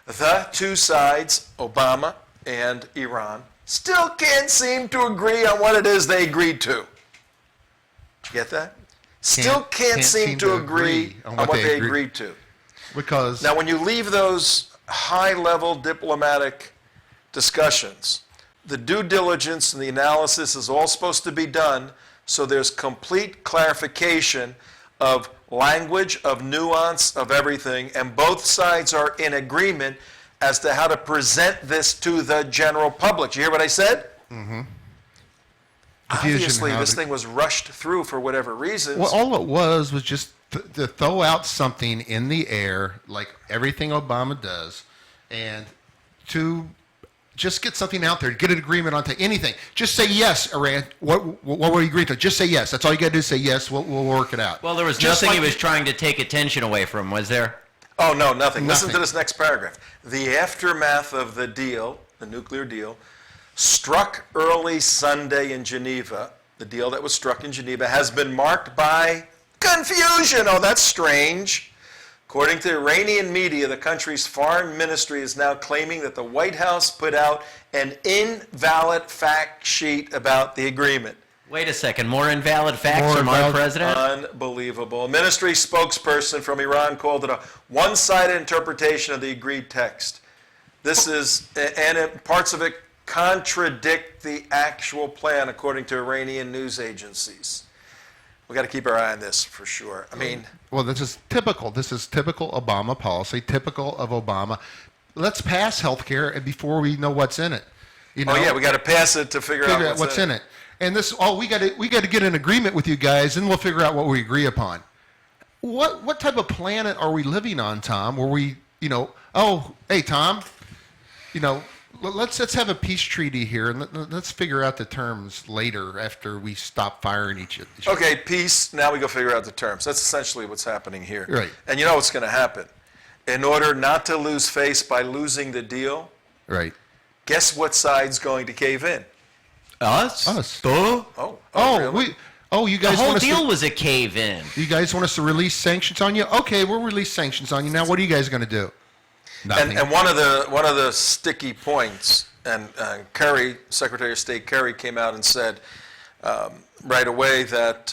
the two sides, Obama and Iran, still can't seem to agree on what it is they agreed to. Did you get that? Still can't seem to agree on what they agreed to. Because Now, when you leave those high-level diplomatic discussions, the due diligence and the analysis is all supposed to be done so there's complete clarification of language, of nuance, of everything, and both sides are in agreement as to how to present this to the general public. Did you hear what I said? Mm-hmm. Obviously, this thing was rushed through for whatever reasons. Well, all it was just to throw out something in the air, like everything Obama does, and to just get something out there, get an agreement on anything. Just say yes, Iran. What were you agreeing to? Just say yes. That's all you got to do is say yes. We'll work it out. Well, there was Just nothing like he was trying to take attention away from, was there? Oh, no, nothing. Listen to this next paragraph. The aftermath of the deal, the nuclear deal, struck early Sunday in Geneva. The deal that was struck in Geneva has been marked by confusion. Oh, that's strange. According to Iranian media, the country's foreign ministry is now claiming that the White House put out an invalid fact sheet about the agreement. Wait a second, more invalid facts from our president? Unbelievable. A ministry spokesperson from Iran called it a one-sided interpretation of the agreed text. This is, and parts of it contradict the actual plan, according to Iranian news agencies. We got to keep our eye on this for sure. I mean, well, this is typical. This is typical Obama policy, typical of Obama. Let's pass health care and before we know what's in it. You know, oh yeah, we got to pass it to figure out what's in it. And this, we got to get an agreement with you guys, and we'll figure out what we agree upon. What type of planet are we living on, Tom? Where we, oh, hey Tom, let's have a peace treaty here, and let's figure out the terms later after we stop firing each other. Okay, peace. Now we go figure out the terms. That's essentially what's happening here. Right. And you know what's going to happen? In order not to lose face by losing the deal, right? Guess what side's going to cave in? Us? Oh, really? You guys the whole want deal was a cave-in. You guys want us to release sanctions on you? Okay, we'll release sanctions on you. Now, what are you guys going to do? Nothing. And one of the sticky points, and Secretary of State Kerry came out and said right away that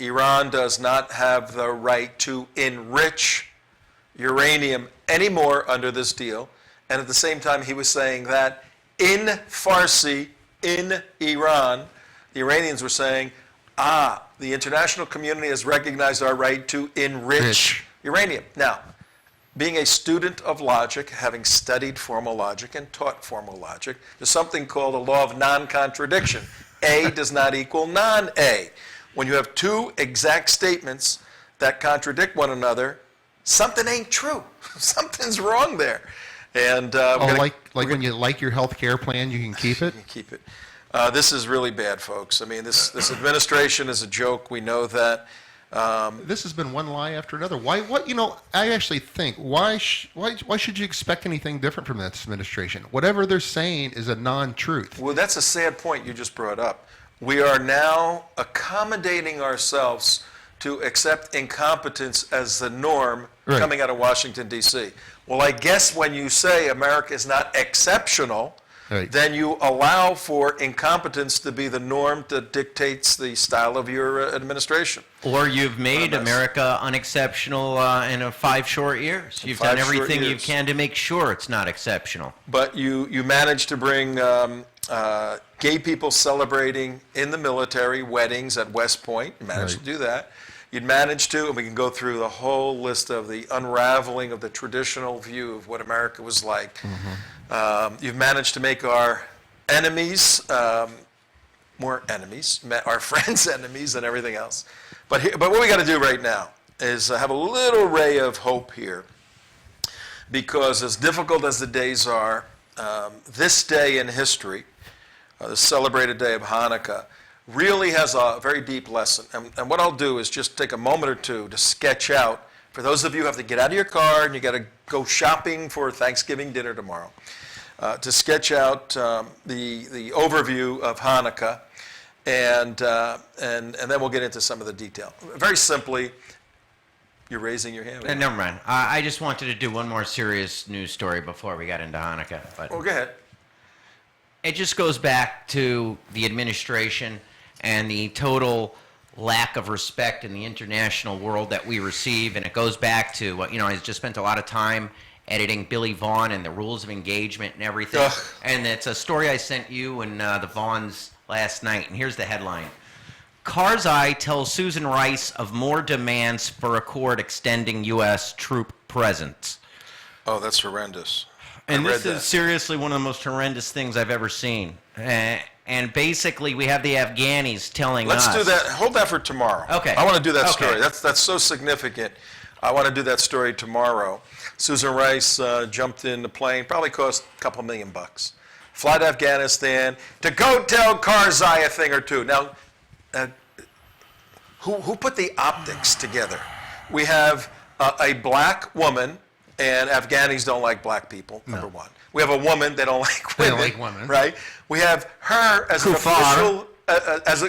Iran does not have the right to enrich uranium anymore under this deal. And at the same time, he was saying that in Farsi, in Iran, the Iranians were saying, the international community has recognized our right to enrich uranium. Now, being a student of logic, having studied formal logic and taught formal logic, there's something called a law of non-contradiction. A does not equal non-A. When you have two exact statements that contradict one another, something ain't true. Something's wrong there. And when you like your health care plan, you can keep it? You can keep it. This is really bad, folks. I mean, this administration is a joke. We know that. This has been one lie after another. I actually think, why should you expect anything different from this administration? Whatever they're saying is a non-truth. Well, that's a sad point you just brought up. We are now accommodating ourselves to accept incompetence as the norm coming out of Washington, D.C. Well, I guess when you say America is not exceptional, then you allow for incompetence to be the norm that dictates the style of your administration. Or you've made America unexceptional in 5 short years. You've done everything you can to make sure it's not exceptional. But you managed to bring gay people celebrating in the military weddings at West Point. You managed to do that. You'd managed to, and we can go through the whole list of the unraveling of the traditional view of what America was like. You've managed to make our enemies more enemies, our friends enemies, and everything else. But what we got to do right now is have a little ray of hope here, because as difficult as the days are, this day in history, the celebrated day of Hanukkah, really has a very deep lesson. And what I'll do is just take a moment or two to sketch out, for those of you who have to get out of your car and you got to go shopping for Thanksgiving dinner tomorrow, to sketch out the overview of Hanukkah, and then we'll get into some of the detail. Very simply, you're raising your hand. Never mind. I just wanted to do one more serious news story before we got into Hanukkah. But go ahead. It just goes back to the administration and the total lack of respect in the international world that we receive, and it goes back to I just spent a lot of time editing Billy Vaughn and the rules of engagement and everything. Ugh. And it's a story I sent you and the Vaughns last night, and here's the headline. Karzai tells Susan Rice of more demands for accord extending U.S. troop presence. Oh, that's horrendous. And this is seriously one of the most horrendous things I've ever seen. And basically, we have the Afghanis telling us. Let's do that. Hold that for tomorrow. Okay. I want to do that story. That's so significant. I want to do that story tomorrow. Susan Rice jumped in the plane. Probably cost a couple $1 million. Fly to Afghanistan to go tell Karzai a thing or two. Now, who put the optics together? We have a black woman. And Afghanis don't like black people, number one. We have a woman, they don't like women. They don't like women. Right? We have her as an official,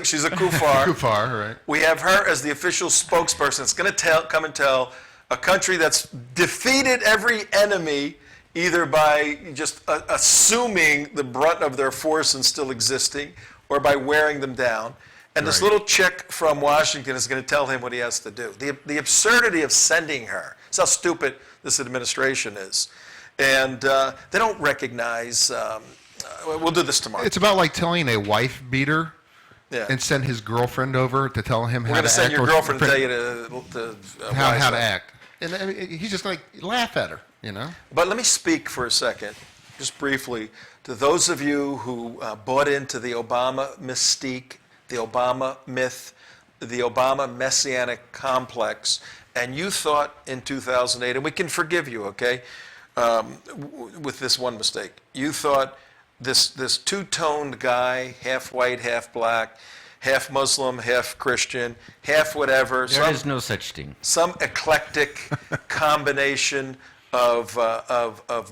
she's a kuffar. Kuffar, right. We have her as the official spokesperson that's going to come and tell a country that's defeated every enemy either by just assuming the brunt of their force and still existing, or by wearing them down. And this little chick from Washington is going to tell him what he has to do. The absurdity of sending her. That's how stupid this administration is. And they don't recognize, we'll do this tomorrow. It's about like telling a wife beater Yeah. and send his girlfriend over to tell him We're how going to to send act. your or- girlfriend to tell you to how to wise up. act. And I mean, he's just going to laugh at her, you know? But let me speak for a second, just briefly, to those of you who bought into the Obama mystique, the Obama myth, the Obama messianic complex, and you thought in 2008, and we can forgive you, okay, with this one mistake. You thought this two-toned guy, half white, half black, half Muslim, half Christian, half whatever. There is no such thing. Some eclectic combination of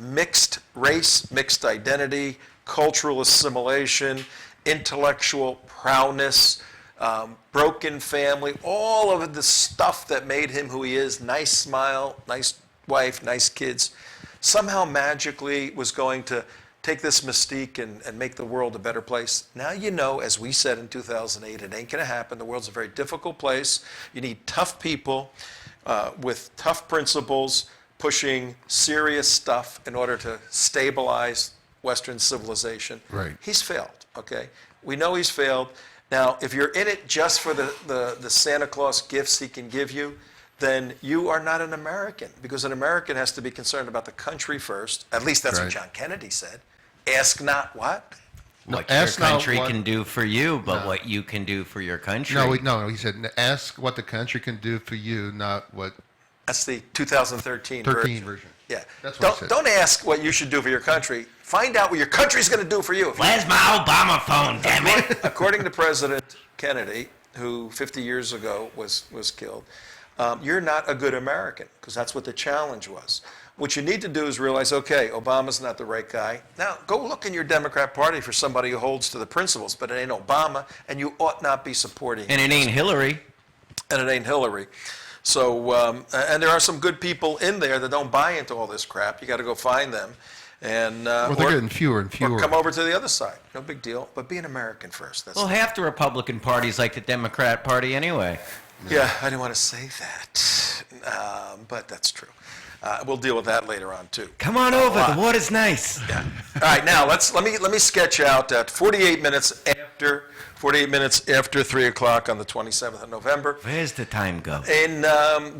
mixed race, mixed identity, cultural assimilation, intellectual prowess, broken family, all of the stuff that made him who he is, nice smile, nice wife, nice kids, somehow magically was going to take this mystique and make the world a better place. Now you know, as we said in 2008, it ain't going to happen. The world's a very difficult place. You need tough people with tough principles pushing serious stuff in order to stabilize Western civilization. Right. He's failed, okay? We know he's failed. Now, if you're in it just for the Santa Claus gifts he can give you, then you are not an American, because an American has to be concerned about the country first. At least that's what Right. John Kennedy said. Ask not what? What your ask not country what- can do for you, but No. what you can do for your country. No, he said, ask what the country can do for you, not what That's the 2013 13 version. Yeah. That's what I said. Don't ask what you should do for your country. Find out what your country's going to do for you. Where's my Obama phone, damn it? According to President Kennedy, who 50 years ago was killed, you're not a good American, because that's what the challenge was. What you need to do is realize, okay, Obama's not the right guy. Now, go look in your Democrat Party for somebody who holds to the principles, but it ain't Obama, and you ought not be supporting And it ain't Hillary. and it ain't Hillary. So, and there are some good people in there that don't buy into all this crap. You got to go find them. And, Well, they're getting fewer and or fewer. come over to the other side. No big deal. But be an American first. That's Well, half the Republican Party's like the Democrat Party anyway. Yeah, I didn't want to say that, but that's true. We'll deal with that later on too. Come on over. The water's nice. Yeah. All right, now let me sketch out at 48 minutes after 3 o'clock on the 27th of November. Where's the time go? In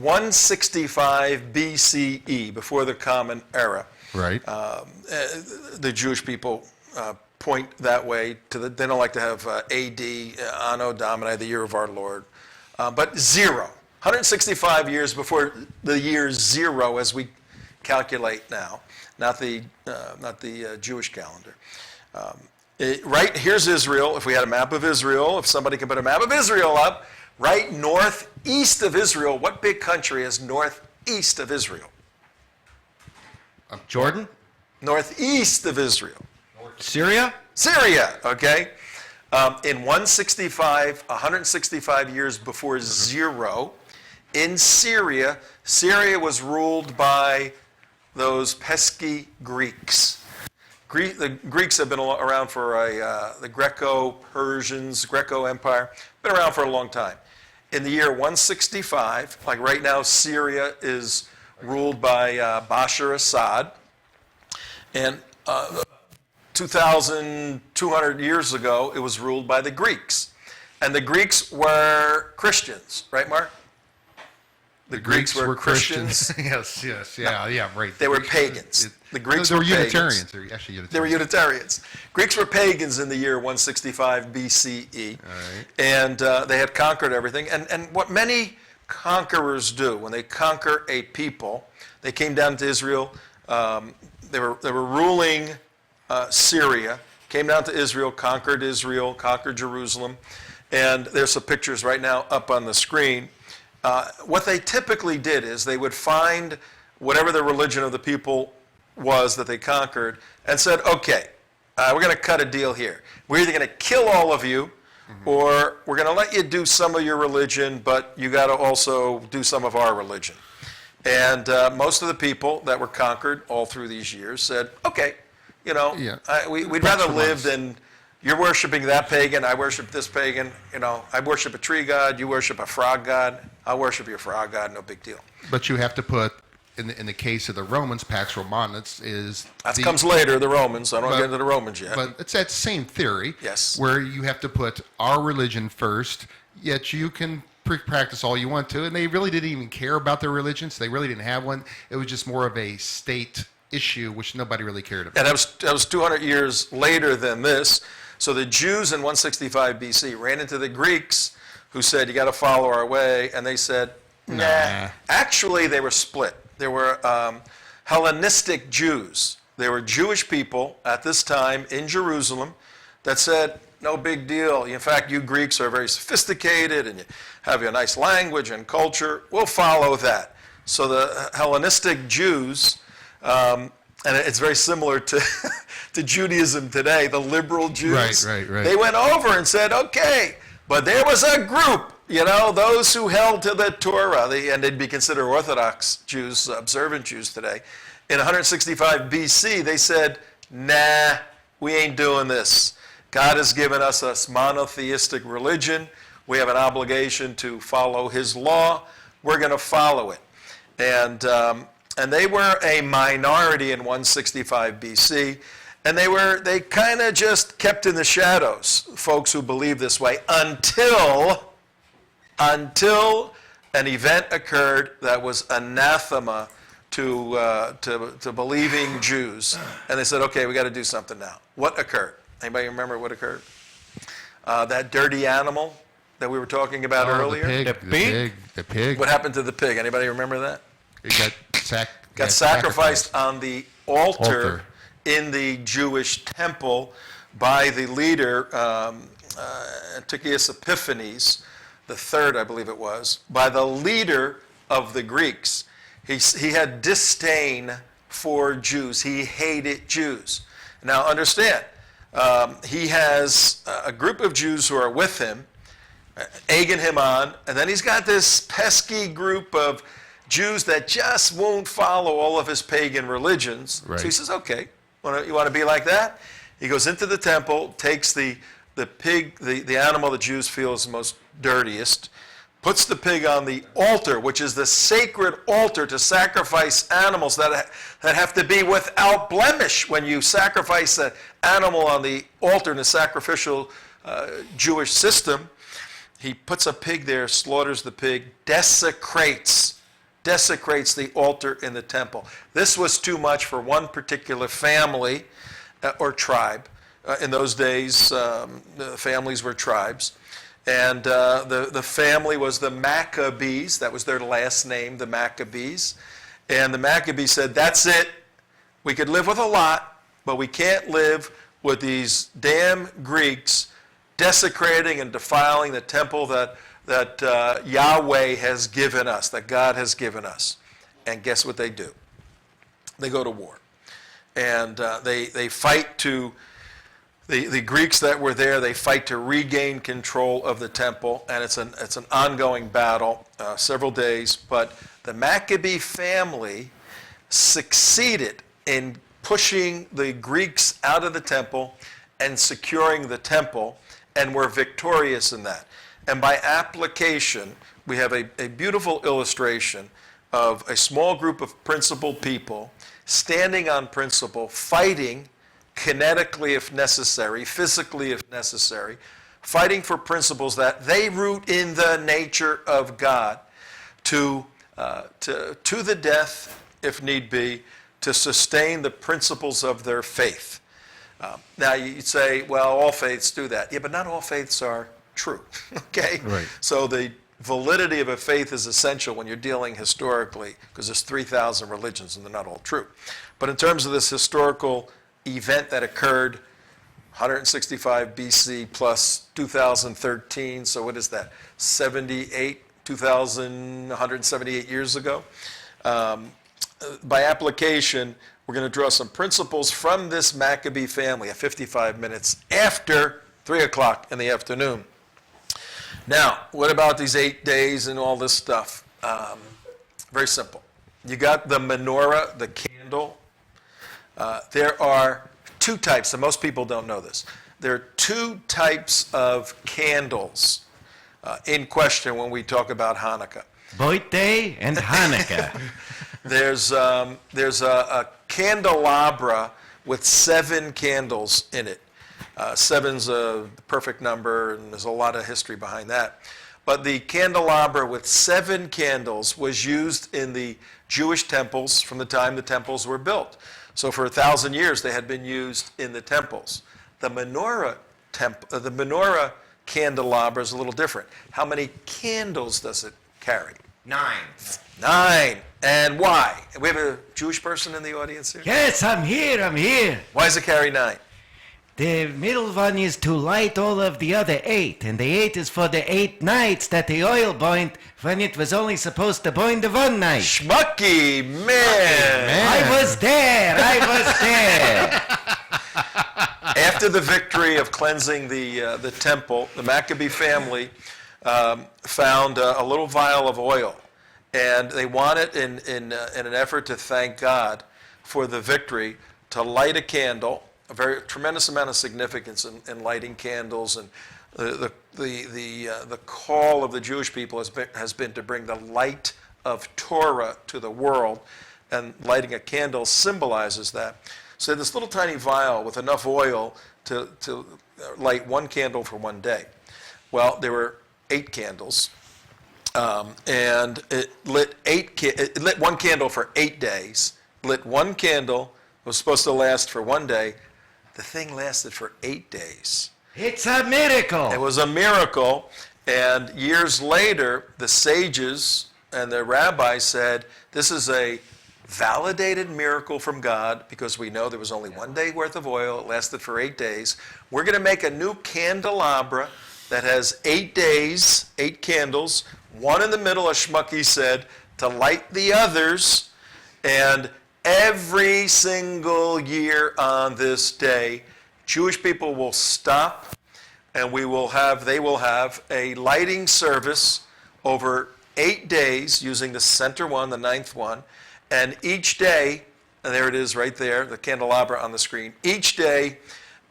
165 BCE, before the Common Era, Right. the Jewish people point that way to they don't like to have AD, Anno Domini, the year of our Lord, but 165 years before the year 0 as we calculate now, not the Jewish calendar. Right, here's Israel. If we had a map of Israel, if somebody could put a map of Israel up, right northeast of Israel, what big country is northeast of Israel? Jordan? Northeast of Israel. Syria? Syria, okay? In 165 years before 0, in Syria, Syria was ruled by those pesky Greeks. The Greeks have been around for the Greco-Persians, Greco Empire, been around for a long time. In the year 165, like right now, Syria is ruled by Bashar Assad. And 2,200 years ago, it was ruled by the Greeks. And the Greeks were Christians, right, Mark? The Greeks were Christians. yes, yeah, right. They were pagans. The Greeks they were pagans. Unitarians. They were actually Unitarians. They were Unitarians. Greeks were pagans in the year 165 BCE. All right. And they had conquered everything. And what many conquerors do, when they conquer a people, they came down to Israel. They were ruling Syria, came down to Israel, conquered Jerusalem. And there's some pictures right now up on the screen. What they typically did is they would find whatever the religion of the people was that they conquered and said, okay, we're going to cut a deal here. We're either going to kill all of you, or we're going to let you do some of your religion, but you got to also do some of our religion. And most of the people that were conquered all through these years said, okay, Yeah. we'd Pax rather live Romanus. than you're worshiping that pagan, I worship this pagan, I worship a tree god, you worship a frog god, I worship your frog god, no big deal. But you have to put, in the case of the Romans, Pax Romanus is... That comes later, the Romans. I don't get into the Romans yet. But it's that same theory. Yes. Where you have to put our religion first, yet you can practice all you want to. And they really didn't even care about their religions. They really didn't have one. It was just more of a state issue, which nobody really cared about. And that was 200 years later than this. So the Jews in 165 BC ran into the Greeks who said, you got to follow our way. And they said, nah. Actually, they were split. There were Hellenistic Jews. There were Jewish people at this time in Jerusalem that said, no big deal. In fact, you Greeks are very sophisticated and you have a nice language and culture. We'll follow that. So the Hellenistic Jews, and it's very similar to, to Judaism today, the liberal Jews. Right. They went over and said, okay, but there was a group, those who held to the Torah, and they'd be considered Orthodox Jews, observant Jews today. In 165 BC, they said, nah, we ain't doing this. God has given us a monotheistic religion. We have an obligation to follow his law. We're going to follow it. And they were a minority in 165 BC. And they kind of just kept in the shadows, folks who believe this way, until an event occurred that was anathema to believing Jews. And they said, okay, we got to do something now. What occurred? Anybody remember what occurred? That dirty animal that we were talking about earlier? The pig. What happened to the pig? Anybody remember that? It got sacrificed on the altar in the Jewish temple by the leader, Antiochus Epiphanes, the third, I believe it was, by the leader of the Greeks. He had disdain for Jews. He hated Jews. Now understand, he has a group of Jews who are with him, egging him on, and then he's got this pesky group of Jews that just won't follow all of his pagan religions. Right. So he says, okay, you want to be like that? He goes into the temple, takes the pig, the animal the Jews feel is the most dirtiest, puts the pig on the altar, which is the sacred altar to sacrifice animals that have to be without blemish. When you sacrifice an animal on the altar in the sacrificial Jewish system, he puts a pig there, slaughters the pig, desecrates the altar in the temple. This was too much for one particular family or tribe. In those days, the families were tribes. And the family was the Maccabees. That was their last name, the Maccabees. And the Maccabees said, that's it. We could live with a lot, but we can't live with these damn Greeks desecrating and defiling the temple that Yahweh has given us, that God has given us. And guess what they do? They go to war. And they fight to... The Greeks that were there, they fight to regain control of the temple, and it's an ongoing battle, several days. But the Maccabee family succeeded in pushing the Greeks out of the temple and securing the temple, and were victorious in that. And by application, we have a beautiful illustration of a small group of principled people standing on principle, fighting kinetically if necessary, physically if necessary, fighting for principles that they root in the nature of God to the death, if need be, to sustain the principles of their faith. Now you'd say, well, all faiths do that. Yeah, but not all faiths are true, okay? Right. So the validity of a faith is essential when you're dealing historically, because there's 3,000 religions and they're not all true. But in terms of this historical event that occurred 165 BC plus 2013, so what is that, 178 years ago? By application, we're going to draw some principles from this Maccabee family at 55 minutes after 3 o'clock in the afternoon. Now, what about these 8 days and all this stuff? Very simple. You got the menorah, the candle. There are two types, and most people don't know this. There are two types of candles in question when we talk about Hanukkah. Boite and Hanukkah. There's a candelabra with 7 candles in it. Seven's a perfect number, and there's a lot of history behind that. But the candelabra with 7 candles was used in the Jewish temples from the time the temples were built. So for 1,000 years, they had been used in the temples. The menorah candelabra is a little different. How many candles does it carry? 9. 9. And why? We have a Jewish person in the audience here? Yes, I'm here. Why does it carry 9? The middle one is to light all of the other 8, and the 8 is for the 8 nights that the oil burned when it was only supposed to burn the one night. Schmucky, man. I was there. After the victory of cleansing the temple, the Maccabee family found a little vial of oil, and they wanted, in an effort to thank God for the victory, to light a candle. A very tremendous amount of significance in lighting candles, and the call of the Jewish people has been to bring the light of Torah to the world, and lighting a candle symbolizes that. So this little tiny vial with enough oil to light 1 candle for 1 day. Well, there were 8 candles, and it lit 1 candle for 8 days. Lit 1 candle. It was supposed to last for 1 day. The thing lasted for 8 days. It's a miracle. It was a miracle. And years later, the sages and the rabbis said, this is a validated miracle from God, because we know there was only 1 day worth of oil. It lasted for 8 days. We're going to make a new candelabra that has 8 days, 8 candles, 1 in the middle, as Schmucky said, to light the others. And every single year on this day, Jewish people will stop, and they will have a lighting service over 8 days using the center one, the 9th one. And each day, and there it is right there, the candelabra on the screen, each day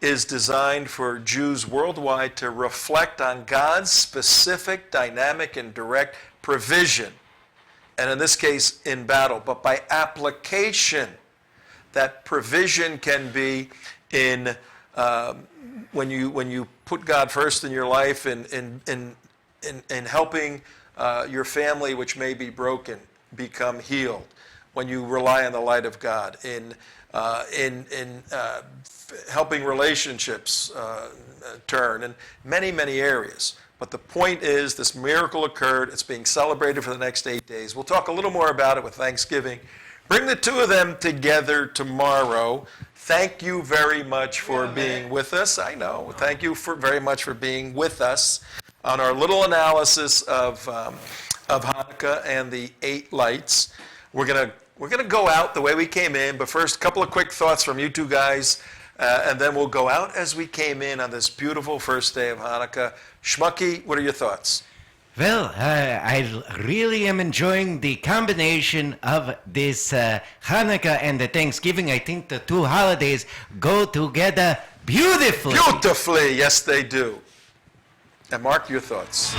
is designed for Jews worldwide to reflect on God's specific, dynamic, and direct provision. And in this case, in battle, but by application. That provision can be in when you put God first in your life, in helping your family, which may be broken, become healed. When you rely on the light of God, in helping relationships turn, in many, many areas. But the point is, this miracle occurred. It's being celebrated for the next 8 days. We'll talk a little more about it with Thanksgiving. Bring the two of them together tomorrow. Thank you very much for being with us. I know. Thank you very much for being with us on our little analysis of Hanukkah and the 8 lights. We're gonna go out the way we came in, but first, a couple of quick thoughts from you two guys. And then we'll go out as we came in on this beautiful first day of Hanukkah. Schmucky, what are your thoughts? Well, I really am enjoying the combination of this Hanukkah and the Thanksgiving. I think the two holidays go together beautifully. Beautifully, yes they do. And Mark, your thoughts?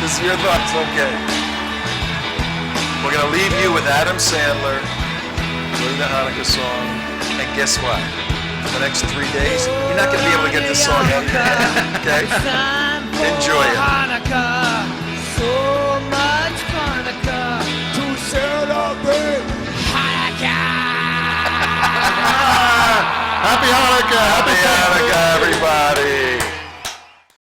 This is your thoughts, okay. We're going to leave you with Adam Sandler doing the Hanukkah song. And guess what? For the next 3 days, you're not going to be able to get this song out of your head, okay? Enjoy it. Hanukkah, so much Hanukkah to celebrate Hanukkah. Happy Hanukkah! Happy Hanukkah, everybody.